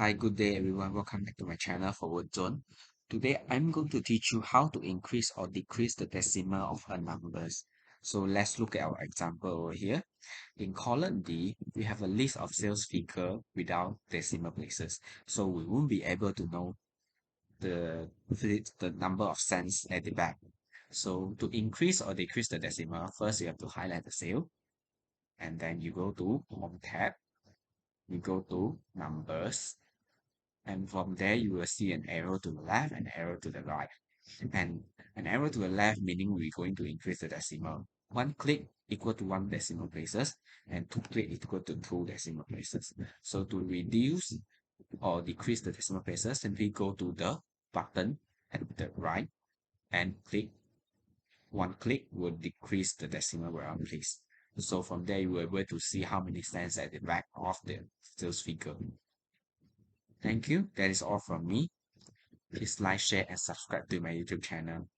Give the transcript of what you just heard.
Hi, good day everyone. Welcome back to my channel Forward Zone. Today I'm going to teach you how to increase or decrease the decimal of a numbers. So let's look at our example over here. In column D, we have a list of sales figure without decimal places. So we won't be able to know the number of cents at the back. So to increase or decrease the decimal, first you have to highlight the sale, and then you go to Home tab, you go to Numbers, and from there you will see an arrow to the left and arrow to the right, and an arrow to the left meaning we're going to increase the decimal. One click equal to one decimal places, and two click equal to two decimal places. So to reduce or decrease the decimal places, simply go to the button at the right and click. One click will decrease the decimal where one place. So from there you will be able to see how many cents at the back of the sales figure. Thank you. That is all from me. Please like, share, and subscribe to my YouTube channel.